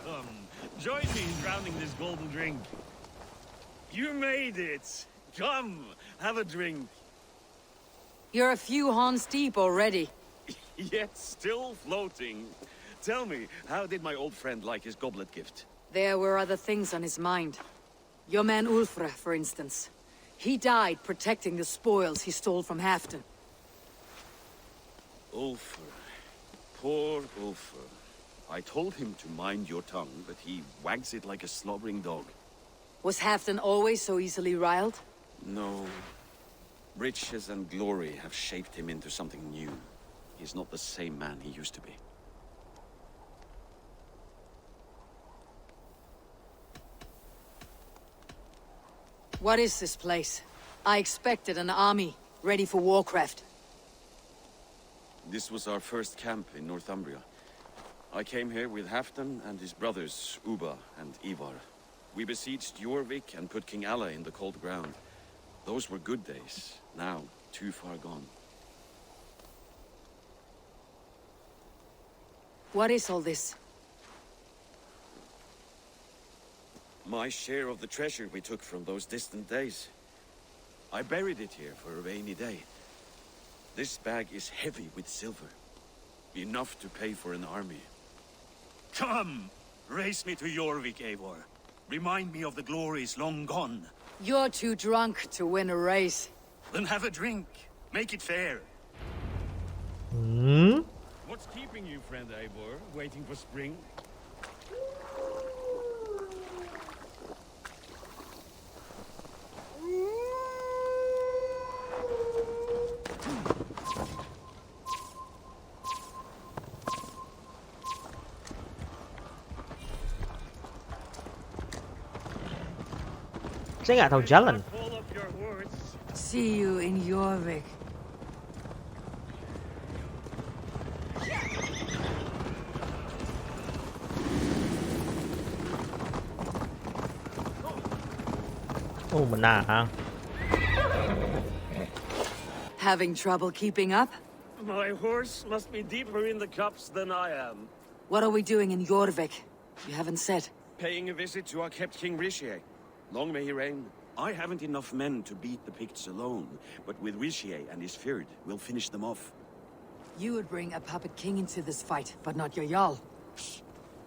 Welcome. Join me in drowning this golden drink. You made it. Come, have a drink. You're a few horns deep already. Yet still floating. Tell me, how did my old friend like his goblet gift? There were other things on his mind. Your man Ulfre, for instance. He died protecting the spoils he stole from Halfdan. Ulfr. Poor Ulfr. I told him to mind your tongue, but he wags it like a slobbering dog. Was Halfdan always so easily riled? No. Riches and glory have shaped him into something new. He's not the same man he used to be. What is this place? I expected an army, ready for warcraft. This was our first camp in Northumbria. I came here with Halfdan and his brothers, Ubba and Ivar. We besieged Jorvik and put King Alla in the cold ground. Those were good days, now too far gone. What is all this? My share of the treasure we took from those distant days. I buried it here for a rainy day. This bag is heavy with silver. Enough to pay for an army. Come! Race me to Jorvik, Eivor. Remind me of the glories long gone. You're too drunk to win a race. Then have a drink. Make it fair. What's keeping you, friend Eivor, waiting for spring? Saya nggak tahu jalan. See you in Jorvik. Oh, menang. Having trouble keeping up? My horse must be deeper in the cups than I am. What are we doing in Jorvik? You haven't said. Paying a visit to our kept King Rishi. Long may he reign. I haven't enough men to beat the Picts alone, but with Rishi and his Fyrd, we'll finish them off. You would bring a puppet king into this fight, but not your Jarl.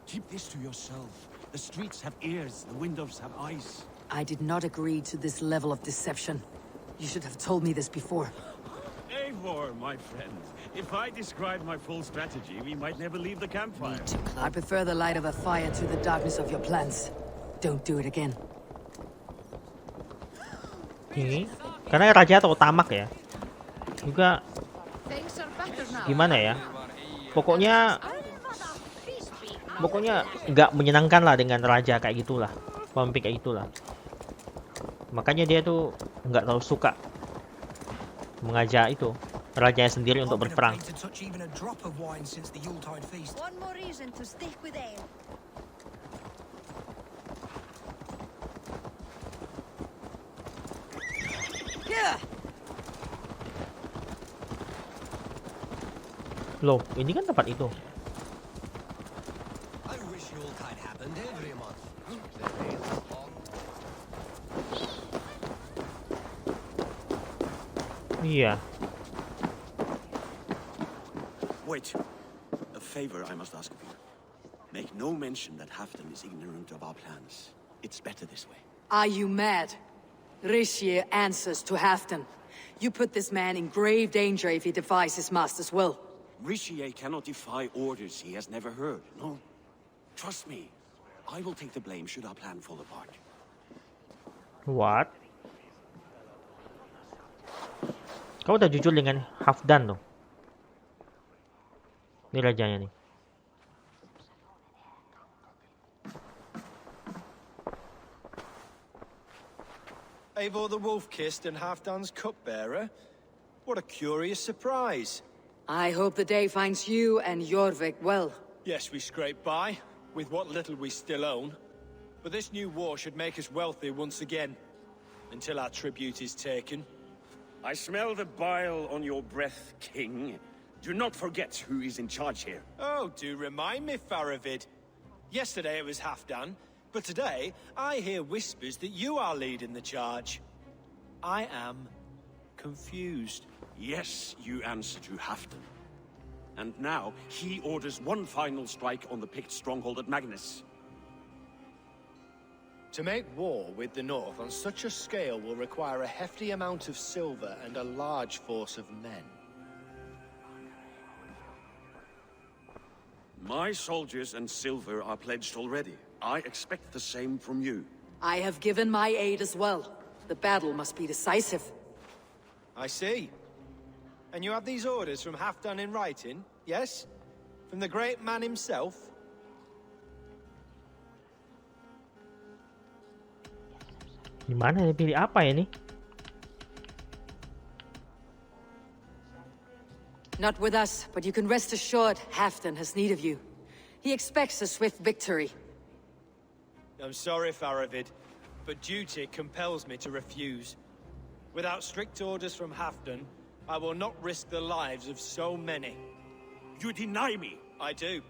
Keep this to yourself. The streets have ears, the windows have eyes. I did not agree to this level of deception. You should have told me this before. Eivor, my friend. If I described my full strategy, we might never leave the campfire. I prefer the light of a fire to the darkness of your plans. Don't do it again. Ini karena raja atau tamak ya. Juga gimana ya? Pokoknya nggak menyenangkan lah dengan raja kayak gitulah. Pemimpin kayak gitulah. Makanya dia tuh nggak terlalu suka mengajak itu rajanya sendiri untuk berperang. Loh, ini kan tempat itu. Iya. Wait. A favor I must ask of you. Make no mention that Halfdan is ignorant of our plans. It's better this way. Are you mad? Rishi answers to Halfdan. You put this man in grave danger if he defies his master's will. Rishi cannot defy orders he has never heard, no? Trust me. I will take the blame should our plan fall apart. What? Kau udah jujur dengan halfdan tuh. Ini rajanya nih. Eivor the Wolf-Kissed and Halfdan's cupbearer? What a curious surprise. I hope the day finds you and Jorvik well. Yes, we scrape by, with what little we still own. But this new war should make us wealthy once again. Until our tribute is taken. I smell the bile on your breath, King. Do not forget who is in charge here. Oh, do remind me, Faravid. Yesterday it was halfdan, but today I hear whispers that you are leading the charge. I am confused. Yes, you answer to halfdan. And now he orders one final strike on the Pict stronghold at Magnus. To make war with the North on such a scale will require a hefty amount of silver and a large force of men. My soldiers and silver are pledged already. I expect the same from you. I have given my aid as well. The battle must be decisive. I see. And you have these orders from Halfdan in writing, yes? From the great man himself? Gimana dia pilih apa ya nih? Not with us, but you can rest assured Halfdan has need of you. He expects a swift victory. I'm sorry, Faravid, but duty compels me to refuse. Without strict orders from Halfdan, I will not risk the lives of so many. You deny me! I do.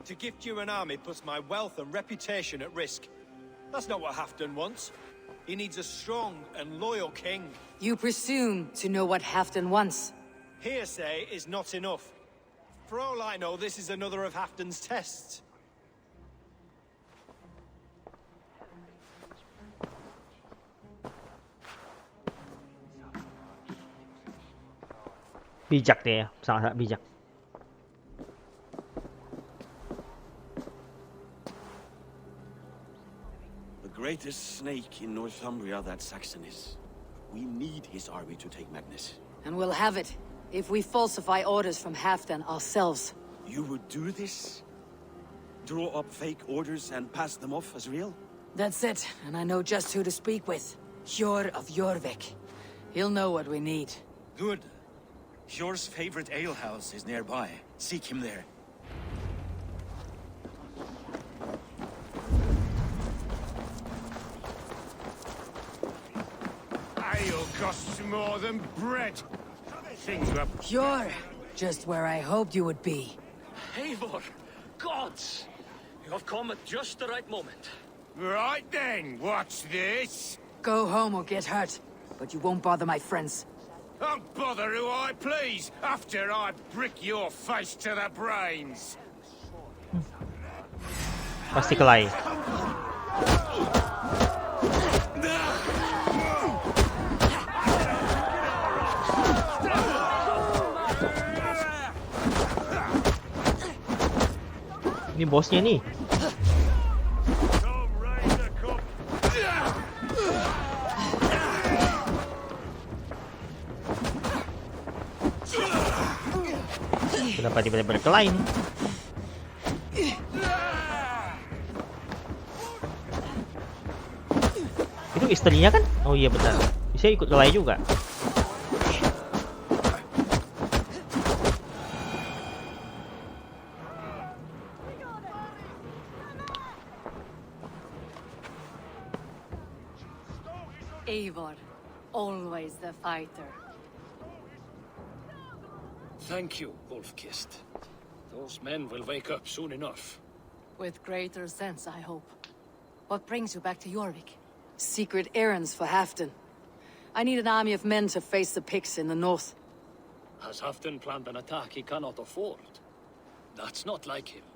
To gift you an army puts my wealth and reputation at risk. That's not what Halfdan wants. He needs a strong and loyal king. You presume to know what Halfdan wants. Hearsay is not enough. For all I know, this is another of Halfdan's tests. Bijak dia ya, sangat bijak. The greatest snake in Northumbria that Saxon is. We need his army to take Magnus. And we'll have it, if we falsify orders from Halfdan ourselves. You would do this? Draw up fake orders and pass them off as real? That's it, and I know just who to speak with. Hjor of Jorvik. He'll know what we need. Good. Hjor's favorite alehouse is nearby. Seek him there. Ale costs more than bread. Things were... Hjor, just where I hoped you would be. Eivor! Gods! You have come at just the right moment. Right then, what's this? Go home or get hurt, but you won't bother my friends. I'll bother who I please, after I brick your face to the brains. Pasti kelahi. Ini bosnya nih. Kenapa tiba-tiba berkelahi nih? Itu istrinya kan? Oh iya benar. Bisa ikut kelahi juga. Eivor, always the fighter. Thank you, Wolf-Kissed. Those men will wake up soon enough. With greater sense, I hope. What brings you back to Jorvik? Secret errands for Halfdan. I need an army of men to face the Picts in the north. Has Halfdan planned an attack he cannot afford? That's not like him.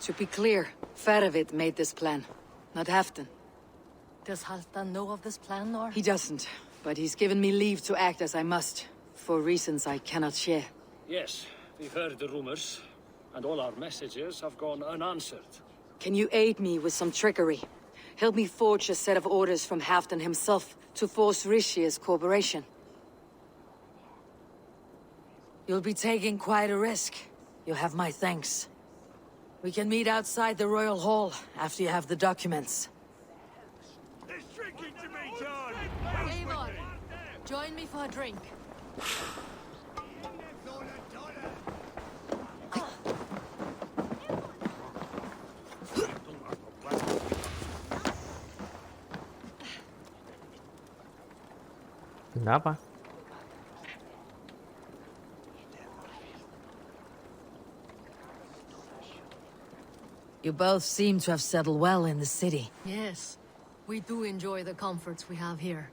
To be clear, Faravid made this plan, not Halfdan. Does Halfdan know of this plan, or...? He doesn't, but he's given me leave to act as I must, for reasons I cannot share. Yes, we've heard the rumors, and all our messages have gone unanswered. Can you aid me with some trickery? Help me forge a set of orders from Halfdan himself to force Rishia's cooperation. You'll be taking quite a risk. You'll have my thanks. We can meet outside the Royal Hall after you have the documents. There's drinking to be done! Eivor, join me for a drink. Kenapa? You both seem to have settled well in the city. Yes, we do enjoy the comforts we have here.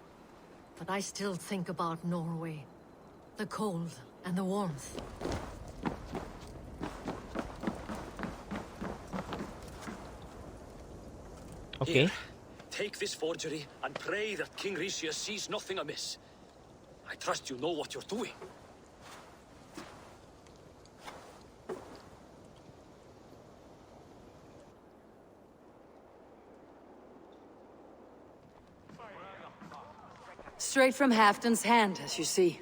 But I still think about Norway. The cold and the warmth. Okay. Here, take this forgery and pray that King Rishia sees nothing amiss. I trust you know what you're doing. Straight from Halfdan's hand, as you see.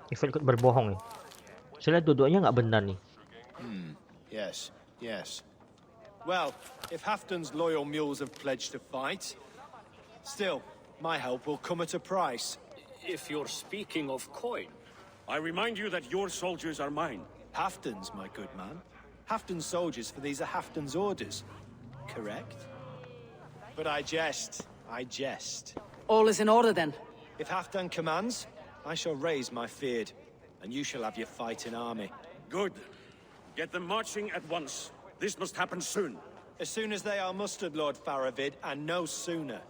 Ifel ikut berbohong eh. Sila dua-duanya nggak benar nih. Yes, yes. Well, if Halfdan's loyal mules have pledged to fight, still, my help will come at a price. If you're speaking of coin, I remind you that your soldiers are mine. Halfdan's, my good man. Halfdan's soldiers, for these are Halfdan's orders. Correct? But I jest. I jest. All is in order then. If Halfdan commands, I shall raise my feared, and you shall have your fighting army. Good. Get them marching at once. This must happen soon. As soon as they are mustered, Lord Faravid, and no sooner.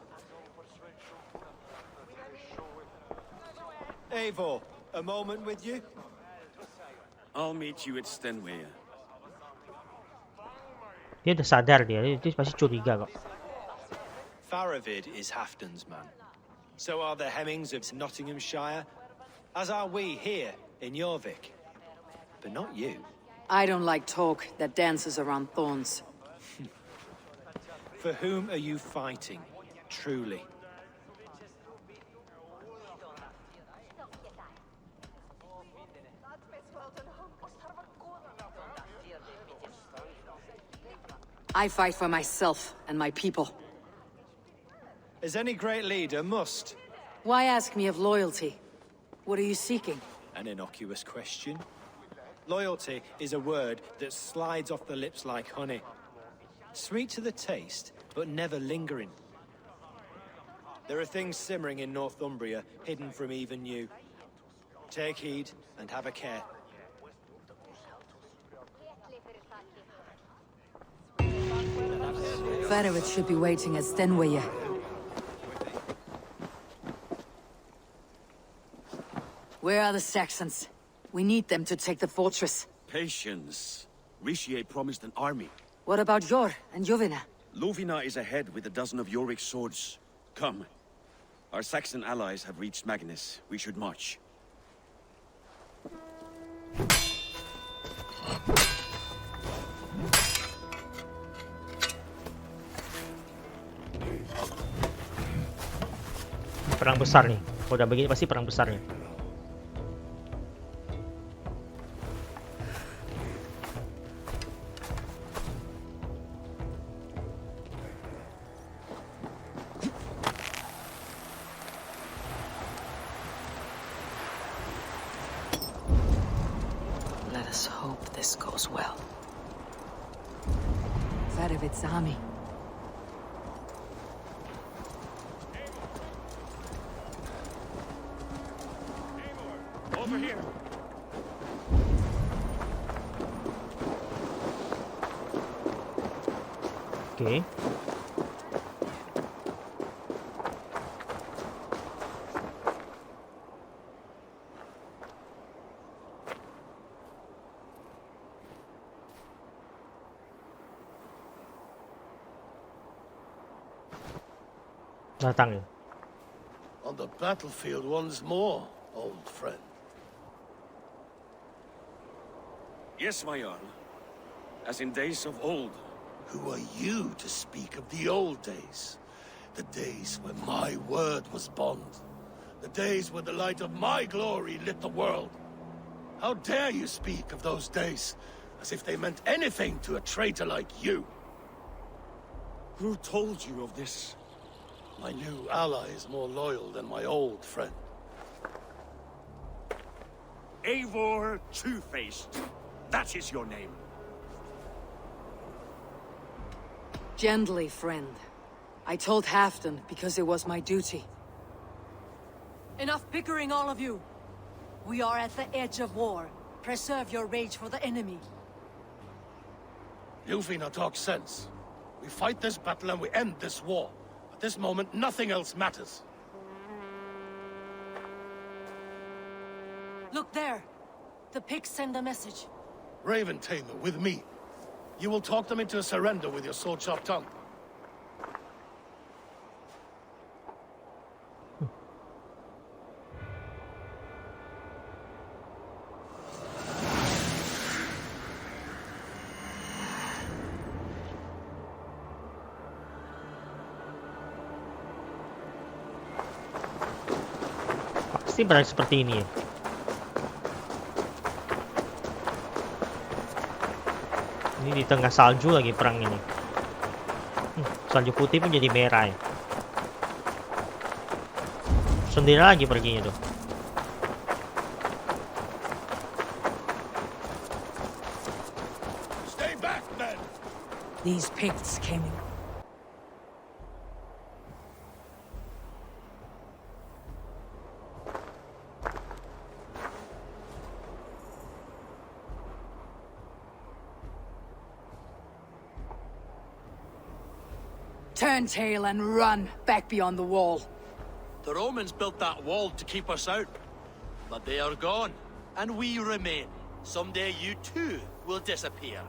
Eivor, a moment with you? I'll meet you at Stenway. Dia udah sadar dia pasti curiga kok. Faravid is Halfdan's man. So are the Hemmings of Nottinghamshire, as are we here in Jorvik. But not you. I don't like talk that dances around thorns. For whom are you fighting, truly? I fight for myself and my people. As any great leader must. Why ask me of loyalty? What are you seeking? An innocuous question. Loyalty is a word that slides off the lips like honey. Sweet to the taste, but never lingering. There are things simmering in Northumbria, hidden from even you. Take heed and have a care. Faravid should be waiting at Stenway. Where are the Saxons? We need them to take the fortress. Patience. Rishie promised an army. What about Jor and Jovina? Lovina is ahead with a dozen of Yorick's swords. Come. Our Saxon allies have reached Magnus. We should march. Perang besar nih. Kalau udah begini pasti perang besar nih. Let us hope this goes well. Faravid's army. Over here. Okay. Datang ya. On the battlefield once more, old friend. Yes, my Jarl. As in days of old. Who are you to speak of the old days? The days when my word was bond. The days when the light of my glory lit the world. How dare you speak of those days as if they meant anything to a traitor like you? Who told you of this? My new ally is more loyal than my old friend. Eivor Two-Faced. That is your name. Gently, friend. I told Halfdan because it was my duty. Enough bickering, all of you. We are at the edge of war. Preserve your rage for the enemy. You finna talk sense. We fight this battle and we end this war. At this moment, nothing else matters. Look there. The Picts send a message. Raven Tamer, with me. You will talk them into a surrender with your sword-sharp tongue. Pasti berada seperti ini ya. Ini di tengah salju lagi perang ini. Salju putih pun jadi merah ya. Sendiri lagi perginya tuh. Stay back, men! These Picts came in. Turn tail and run back beyond the wall. The Romans built that wall to keep us out. But they are gone, and we remain. Someday you too will disappear.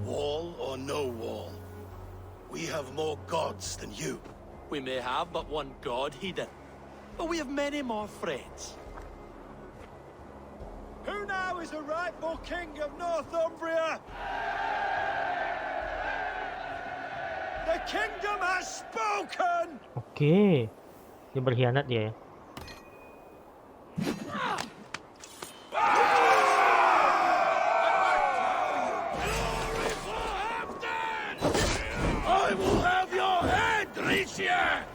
Wall or no wall, we have more gods than you. We may have but one god, Hedon. But we have many more friends. Who now is the rightful king of Northumbria? The kingdom has spoken! Oke. Dia berkhianat dia ya. I will have your head, Ricia!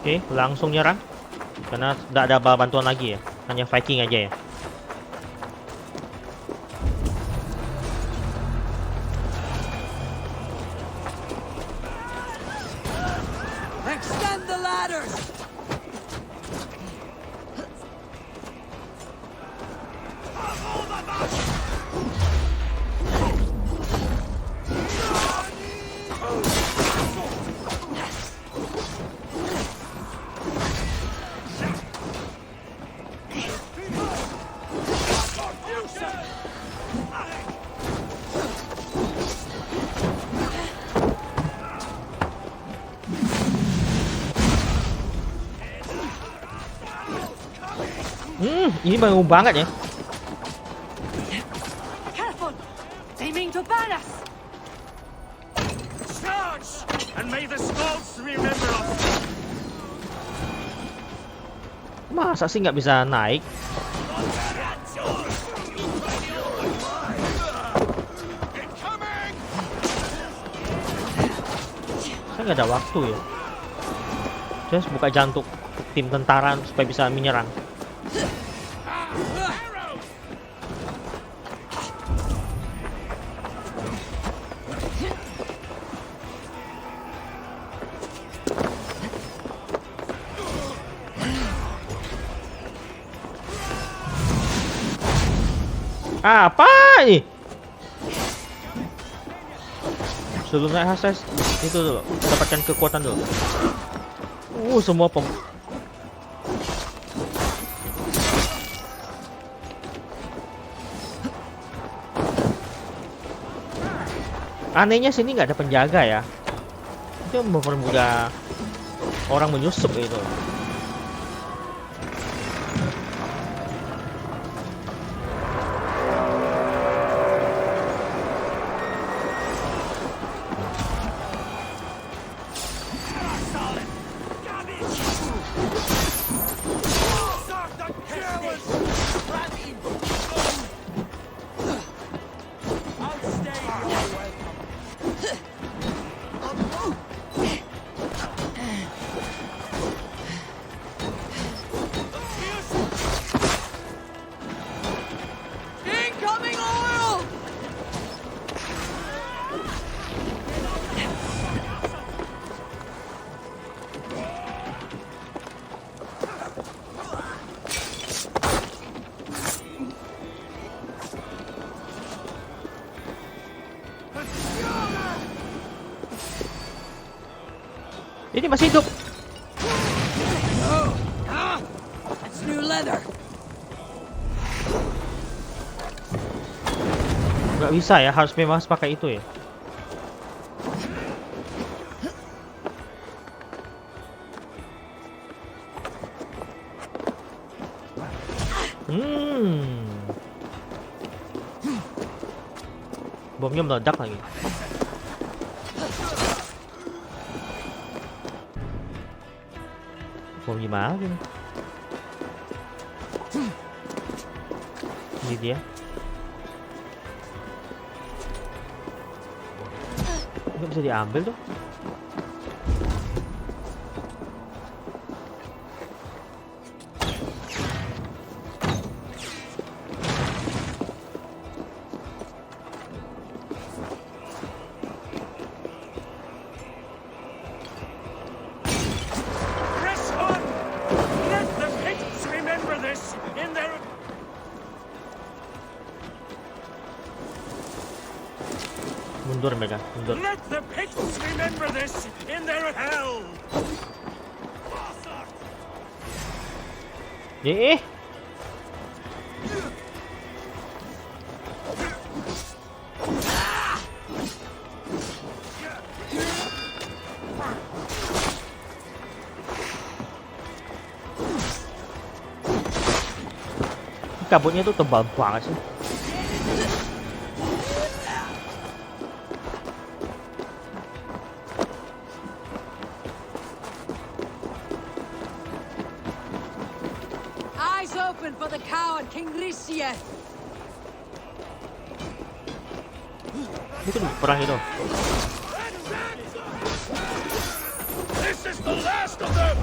Oke, langsung nyerang. Karena tidak ada bantuan lagi ya. Hanya Viking aja ya. Extend the ladders! Ini bagus banget ya. Careful! They mean to ban us! Charge! And may the scouts remember us! Masa sih nggak bisa naik? Saya nggak ada waktu ya. Saya harus buka jantung tim tentara supaya bisa menyerang. Apa ini? Sebelum naik akses itu dulu, dapatkan kekuatan dulu. Semua anehnya sini nggak ada penjaga ya. Itu mempermudah orang menyusup itu. Ini masih hidup. That's new leather. Nggak bisa ya, harus memang pakai itu ya. Bomnya meledak lagi. Bom gimana ini? Ini dia. Nggak bisa diambil tuh. Mundur mereka, mundur. Let the picts remember this in their hell. Kabutnya tuh tebal banget sih. Eyes open for the coward King Rishiya. Itu perang itu. This is the last of them!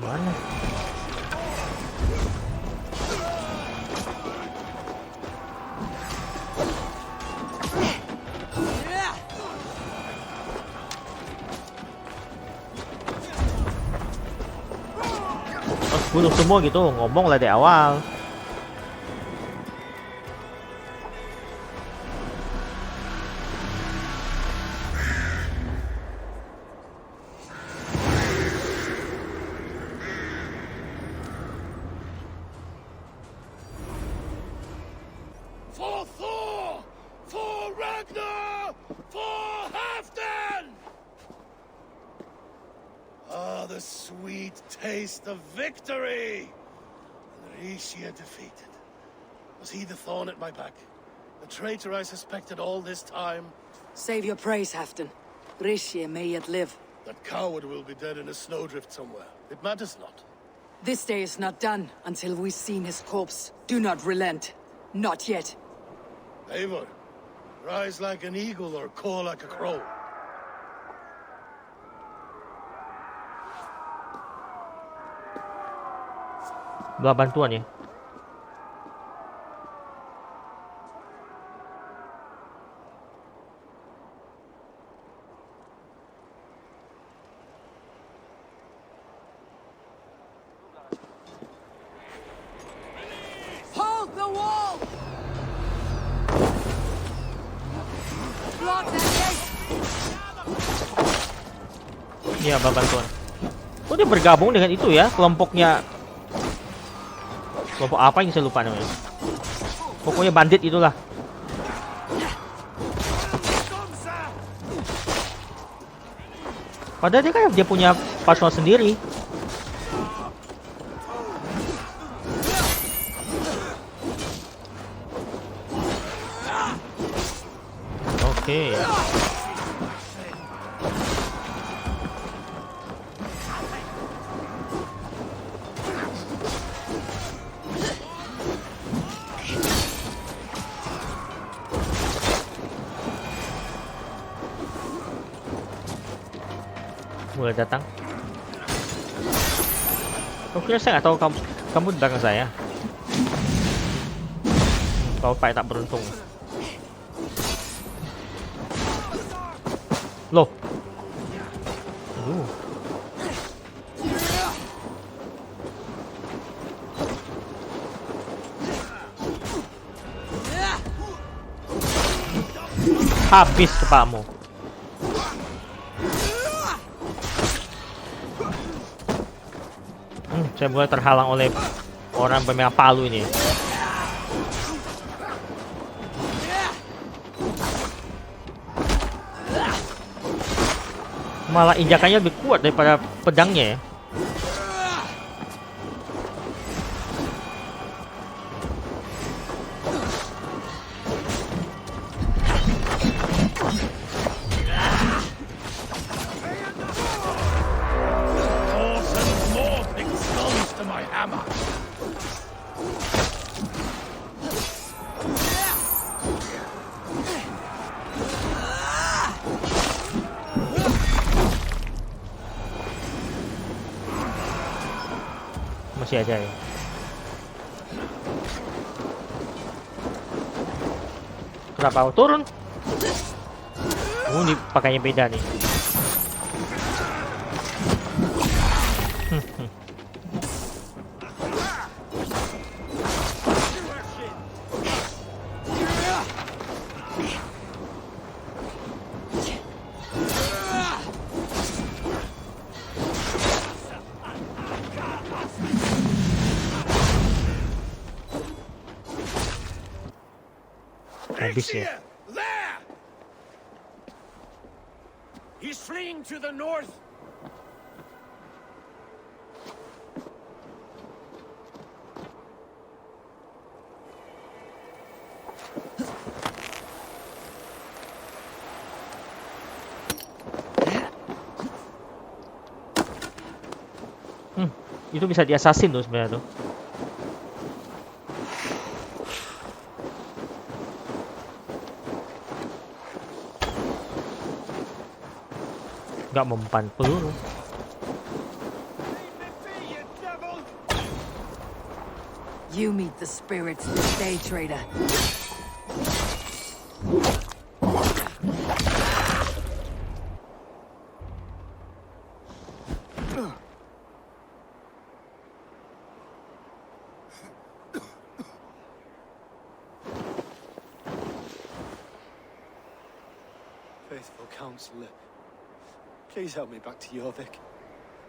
Mana? Bunuh semua gitu, ngomong lah dari awal. For Thor! For Ragnar! For halfdan! Ah, the sweet taste of victory! And Rishiya defeated. Was he the thorn at my back? The traitor I suspected all this time? Save your praise, Halfdan. Rishiya may yet live. That coward will be dead in a snowdrift somewhere. It matters not. This day is not done until we've seen his corpse. Do not relent. Not yet. Eivor, rise like an eagle or caw like a crow. Bawa bantuan ya. Hold the wall! Block that gate! Iya, bawa bantuan. Oh, dia bergabung dengan itu ya, kelompoknya. Kelompok apa yang saya lupa namanya. Pokoknya bandit itulah. Padahal dia kan dia punya pasukan sendiri. Oke. Mulai datang. Oke, saya nggak tahu kamu di belakang saya. Kau pakai tak beruntung. Loh. Habis kepalamu. Saya mulai terhalang oleh orang pemegang palu ini. Malah injakannya lebih kuat daripada pedangnya ya. Masih aja ya. Kenapa aku turun? Ini pakainya beda nih. Habis ya. There! He's fleeing to the north. Itu bisa diasasin tuh sebenarnya tuh. Nggak mempan peluru. You meet the spirits this day, traitor. Faithful counselor, please help me back to Jorvik.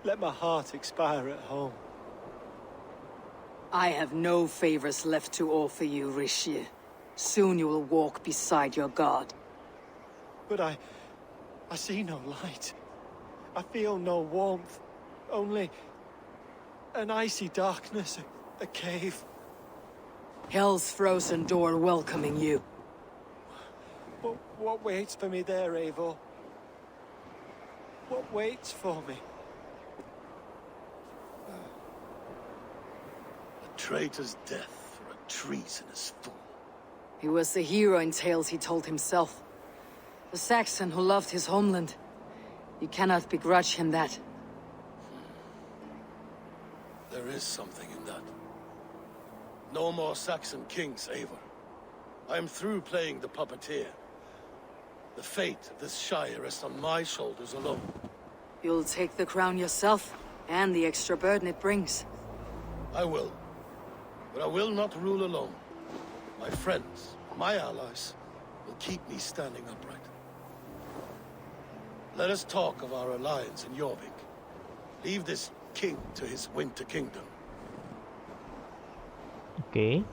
Let my heart expire at home. I have no favors left to offer you, Rishi. Soon you will walk beside your god. But I see no light. I feel no warmth. Only an icy darkness, a cave. Hell's frozen door welcoming you. What waits for me there, Eivor? What waits for me? A traitor's death for a treasonous fool. He was the hero in tales he told himself. The Saxon who loved his homeland. You cannot begrudge him that. There is something in that. No more Saxon kings, Eivor. I am through playing the puppeteer. The fate of this shire rests on my shoulders alone. You'll take the crown yourself, and the extra burden it brings. I will. But I will not rule alone. My friends, my allies, will keep me standing upright. Let us talk of our alliance in Jorvik. Leave this king to his winter kingdom. Okay.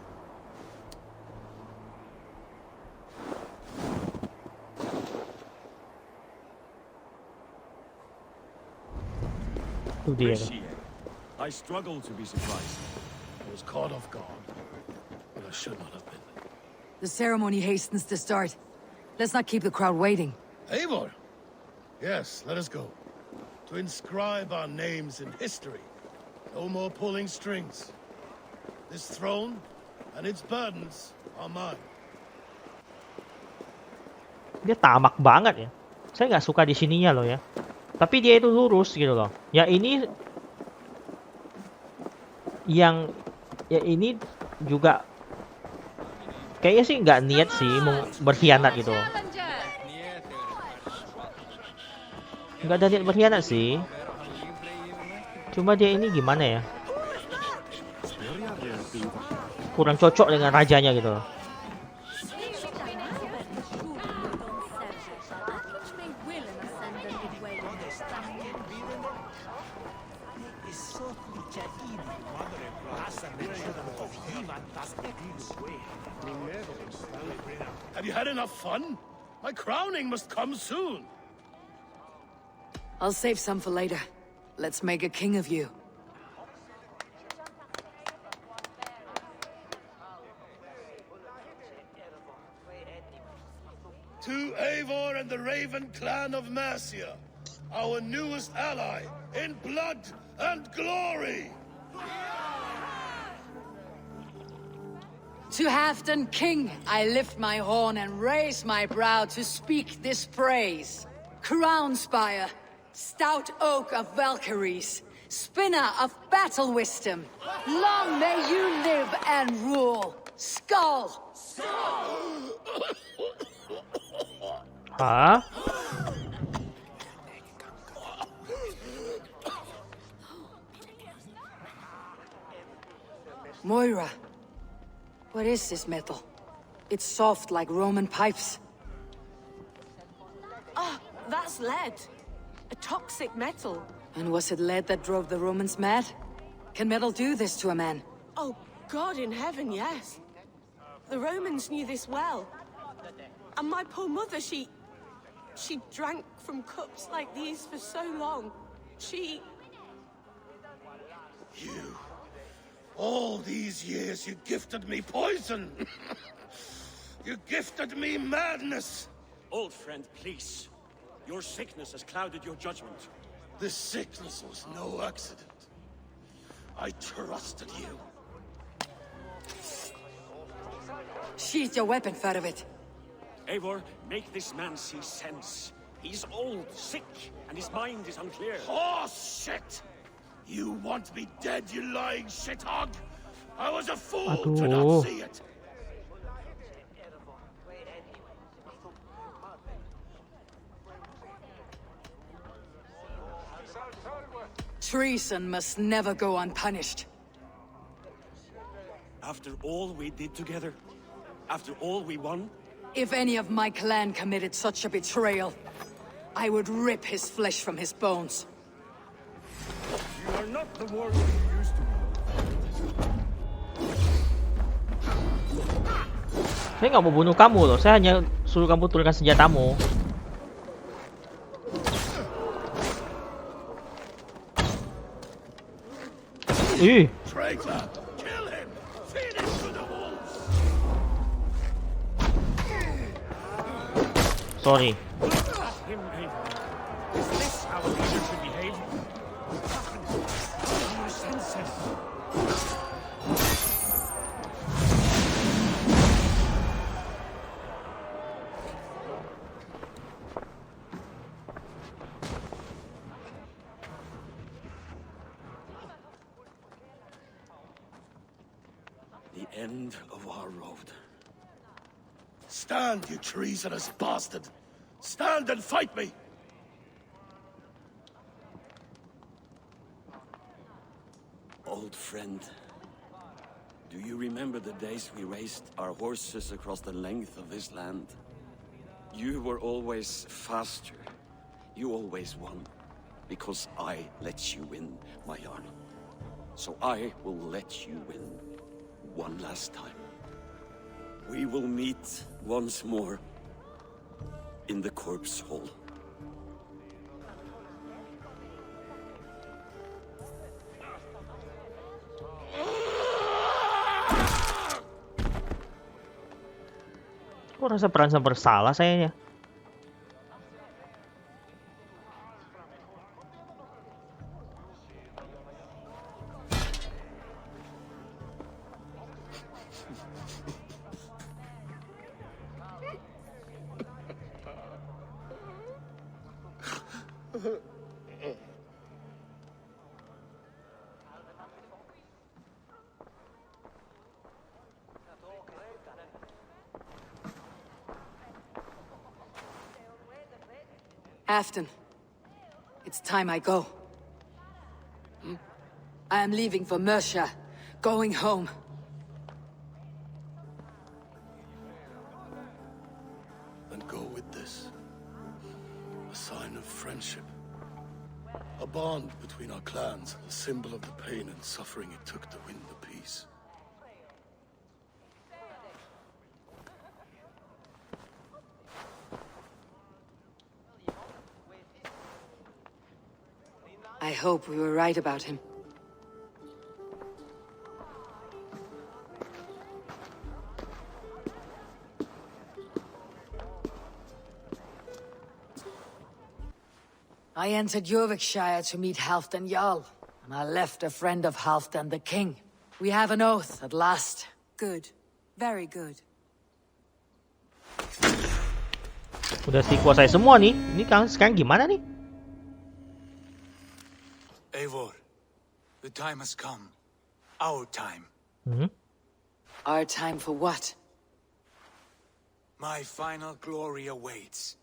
I struggle to be surprised. I was caught off guard, but I should not have been. The ceremony hastens to start. Let's not keep the crowd waiting. Eivor! Yes, let us go. To inscribe our names in history. No more pulling strings. This throne and its burdens are mine. Dia tamak banget ya. Saya nggak suka di sininya loh ya. Tapi dia itu lurus gitu loh. Ya ini juga kayaknya sih nggak niat sih mau berkhianat gitu. Nggak ada niat berkhianat sih. Cuma dia ini gimana ya? Kurang cocok dengan rajanya gitu loh. Have you had enough fun? My crowning must come soon. I'll save some for later. Let's make a king of you. To Eivor and the Raven clan of Mercia, our newest ally in blood and glory. To Halfdan King, I lift my horn and raise my brow to speak this praise. Crown spire, stout oak of Valkyries, spinner of battle wisdom, long may you live and rule. Skull! Hah? Moira, what is this metal? It's soft like Roman pipes. Ah, that's lead. A toxic metal. And was it lead that drove the Romans mad? Can metal do this to a man? Oh, God in heaven, yes. The Romans knew this well. And my poor mother, she drank from cups like these for so long. You. All these years you gifted me poison. You gifted me madness. Old friend, please. Your sickness has clouded your judgment. This sickness was no accident. I trusted you. Sheath your weapon, faravid. Eivor, make this man see sense. He's old, sick, and his mind is unclear. Oh, shit! You want me dead, you lying shithog? I was a fool to not see it. Treason must never go unpunished. After all we did together? After all we won? If any of my clan committed such a betrayal, I would rip his flesh from his bones. You are not the warrior you used to be. Saya nggak mau bunuh kamu loh, saya hanya suruh kamu turunkan senjatamu. Ih. Sorry. Is this how a leader should behave? Your senses. The end of our road. Stand, you treasonous bastard! Stand and fight me! Old friend, do you remember the days we raced our horses across the length of this land? You were always faster. You always won. Because I let you win, my Jarl. So I will let you win one last time. We will meet once more in the corpse hall. Kok rasa perasa bersalah sayanya? Halfdan, it's time I go. I am leaving for Mercia, going home. Then go with this. A sign of friendship. A bond between between our clans, a symbol of the pain and suffering it took to win the peace. I hope we were right about him. I entered Jorvikshire to meet Halfdan Jarl, and I left a friend of Halfdan the king. We have an oath at last. Good. Very good. Udah dikuasai semua nih. Ini sekarang gimana nih? Eivor, the time has come. Our time. Our time for what? My final glory awaits.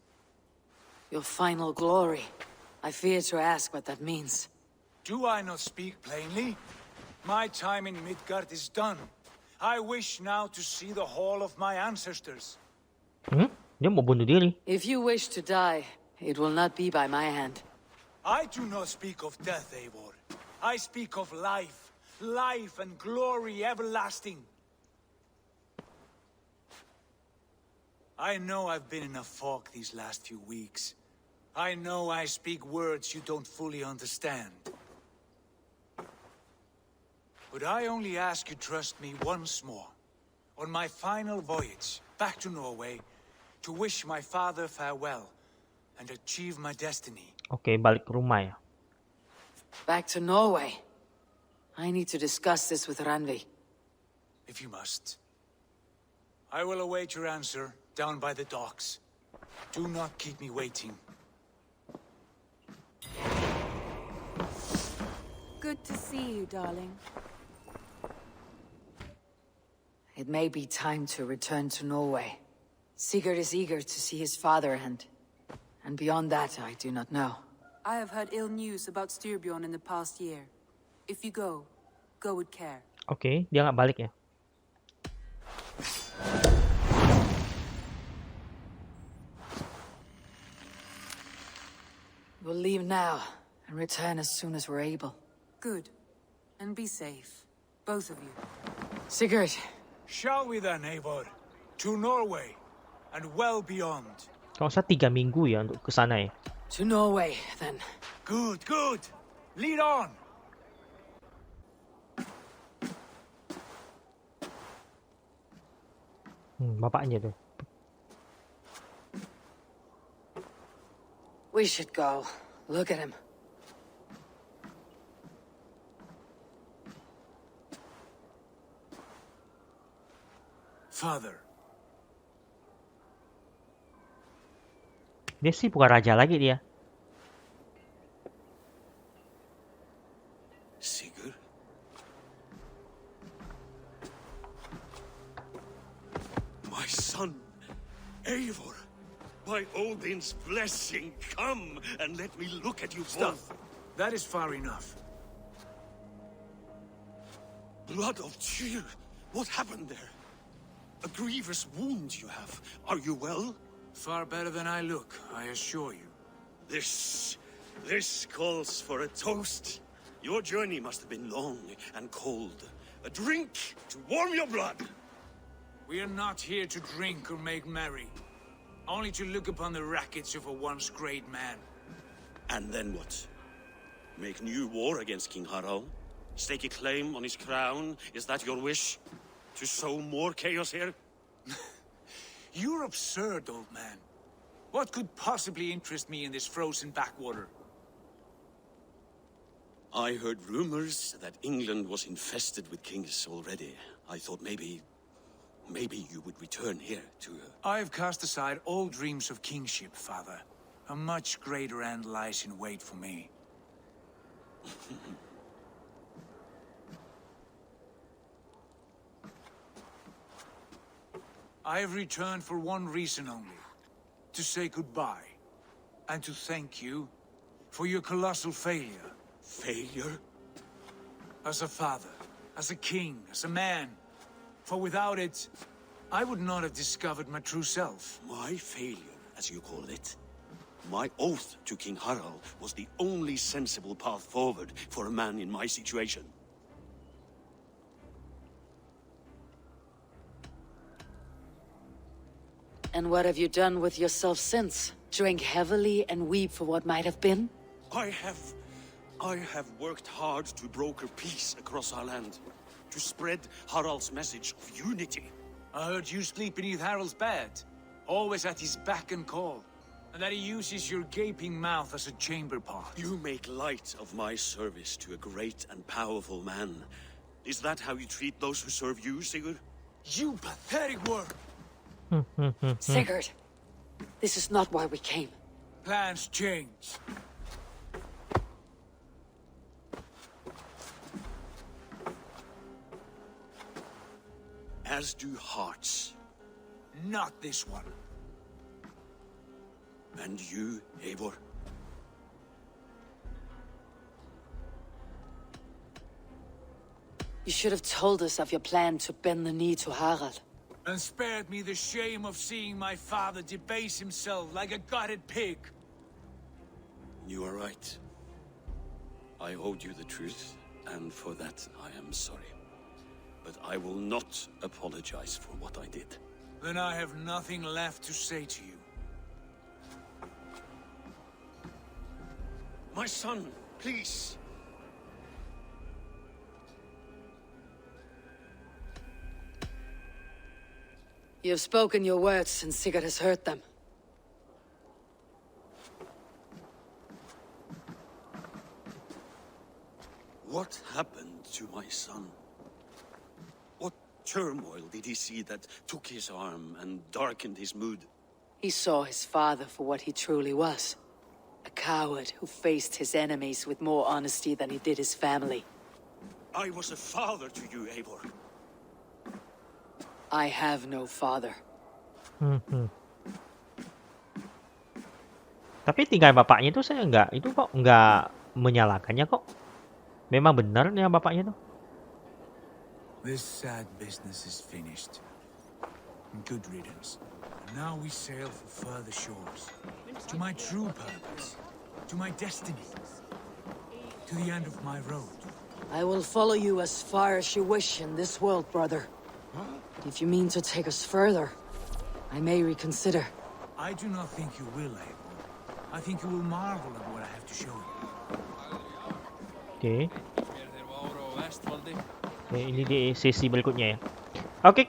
Your final glory. I fear to ask what that means. Do I not speak plainly? My time in Midgard is done. I wish now to see the hall of my ancestors. Dia mau bunuh diri. If you wish to die, it will not be by my hand. I do not speak of death, Eivor. I speak of life. Life and glory everlasting. I know I've been in a fog these last few weeks. I know I speak words you don't fully understand. But I only ask you trust me once more. On my final voyage back to Norway, to wish my father farewell and achieve my destiny. Oke, balik ke rumah ya. Back to Norway. I need to discuss this with Randvi. If you must. I will await your answer down by the docks. Do not keep me waiting. Good to see you, darling. It may be time to return to Norway. Sigurd is eager to see his father, and beyond that, I do not know. I have heard ill news about Styrbjorn in the past year. If you go with care. Oke, dia nggak balik ya. We'll leave now and return as soon as we're able. Good. And be safe. Both of you. Sigurd. Shall we then, Eivor? To Norway, and well beyond. Kalau saya 3 minggu ya untuk ke sana ya. To Norway, then. Good, good. Lead on. Bapaknya tuh. We should go. Look at him. Father. Dia sih bukan raja lagi dia. Sigurd? My son, Eivor, by Odin's blessing, come and let me look at you both. That is far enough. Blood of Tyr, what happened there? A grievous wound you have. Are you well? Far better than I look, I assure you. This calls for a toast. Your journey must have been long and cold. A drink to warm your blood. We are not here to drink or make merry. Only to look upon the wreckage of a once great man. And then what? Make new war against King Harald? Stake a claim on his crown? Is that your wish? To sow more chaos here? You're absurd, old man. What could possibly interest me in this frozen backwater? I heard rumors that England was infested with kings already. I thought maybe you would return here to... I've cast aside all dreams of kingship, father. A much greater end lies in wait for me. I have returned for one reason only. To say goodbye. And to thank you for your colossal failure. Failure? As a father, as a king, as a man. For without it, I would not have discovered my true self. My failure, as you call it? My oath to King Harald was the only sensible path forward for a man in my situation. And what have you done with yourself since? Drink heavily and weep for what might have been? I have worked hard to broker peace across our land, to spread Harald's message of unity. I heard you sleep beneath Harald's bed, always at his beck and call, and that he uses your gaping mouth as a chamber pot. You make light of my service to a great and powerful man. Is that how you treat those who serve you, Sigurd? You pathetic worm! Sigurd, this is not why we came. Plans change. As do hearts. Not this one. And you, Eivor? You should have told us of your plan to bend the knee to Harald. And spared me the shame of seeing my father debase himself like a gutted pig. You are right. I owed you the truth, and for that I am sorry. But I will not apologize for what I did. Then I have nothing left to say to you. My son, please. You have spoken your words, and Sigurd has heard them. What happened to my son? What turmoil did he see that took his arm and darkened his mood? He saw his father for what he truly was. A coward who faced his enemies with more honesty than he did his family. I was a father to you, Eivor. I have no father. Tapi tinggal bapaknya itu saya itu kok nggak menyalahkannya kok. Memang benar ya bapaknya tuh. This sad business is finished. Good riddance. And now we sail for further shores. To my true purpose. To my destiny. To the end of my road. I will follow you as far as you wish in this world, brother. If you mean to take us further, I may reconsider. I do not think you will, Eivor. I think you will marvel at what I have to show you. Oke. Ini di sesi berikutnya ya. Oke.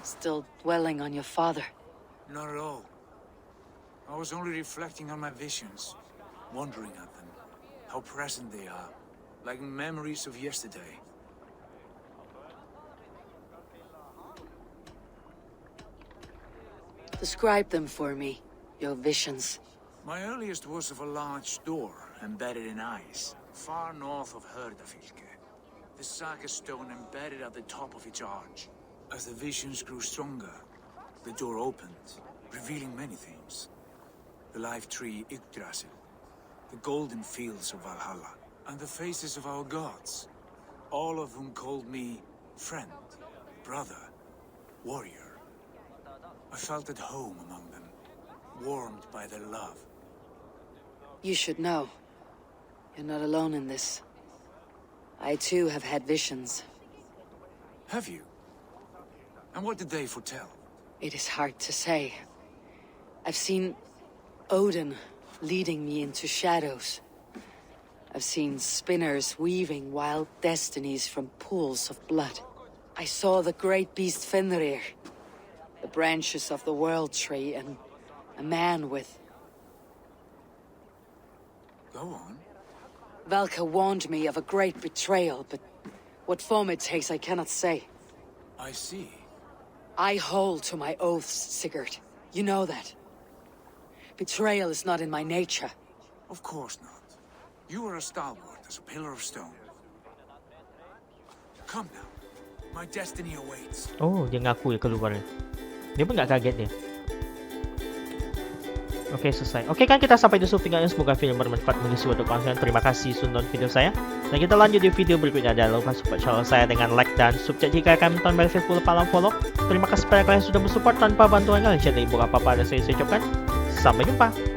Still dwelling on your father? Not at all. I was only reflecting on my visions, wondering at them, how present they are, like memories of yesterday. Describe them for me, your visions. My earliest was of a large door embedded in ice, far north of Herdafylke. The saga stone embedded at the top of its arch. As the visions grew stronger, the door opened, revealing many things. The life tree Yggdrasil, the golden fields of Valhalla, and the faces of our gods, all of whom called me friend, brother, warrior. I felt at home among them, warmed by their love. You should know. You're not alone in this. I too have had visions. Have you? And what did they foretell? It is hard to say. I've seen Odin leading me into shadows. I've seen spinners weaving wild destinies from pools of blood. I saw the great beast Fenrir, the branches of the world tree, and a man with... Go on. Valka warned me of a great betrayal, but what form it takes I cannot say. I see. I hold to my oaths, Sigurd. You know that. Betrayal is not in my nature. Of course not. You are a stalwart as a pillar of stone. Come now. My destiny awaits. Oh, dia ngaku ya keluar. Dia pun nggak kaget dia. Oke, selesai. Oke kan, kita sampai di subtinggalnya. Semoga film bermanfaat bagi suatu konten. Terima kasih sudah nonton video saya. Dan kita lanjut di video berikutnya. Jangan lupa support channel saya dengan like dan subscribe jika kalian menonton dari Facebook, lupa follow. Terima kasih kepada kalian yang sudah mensupport. Tanpa bantuan kalian, jadi ibu apa-apa ada saya ucapkan. Sampai jumpa.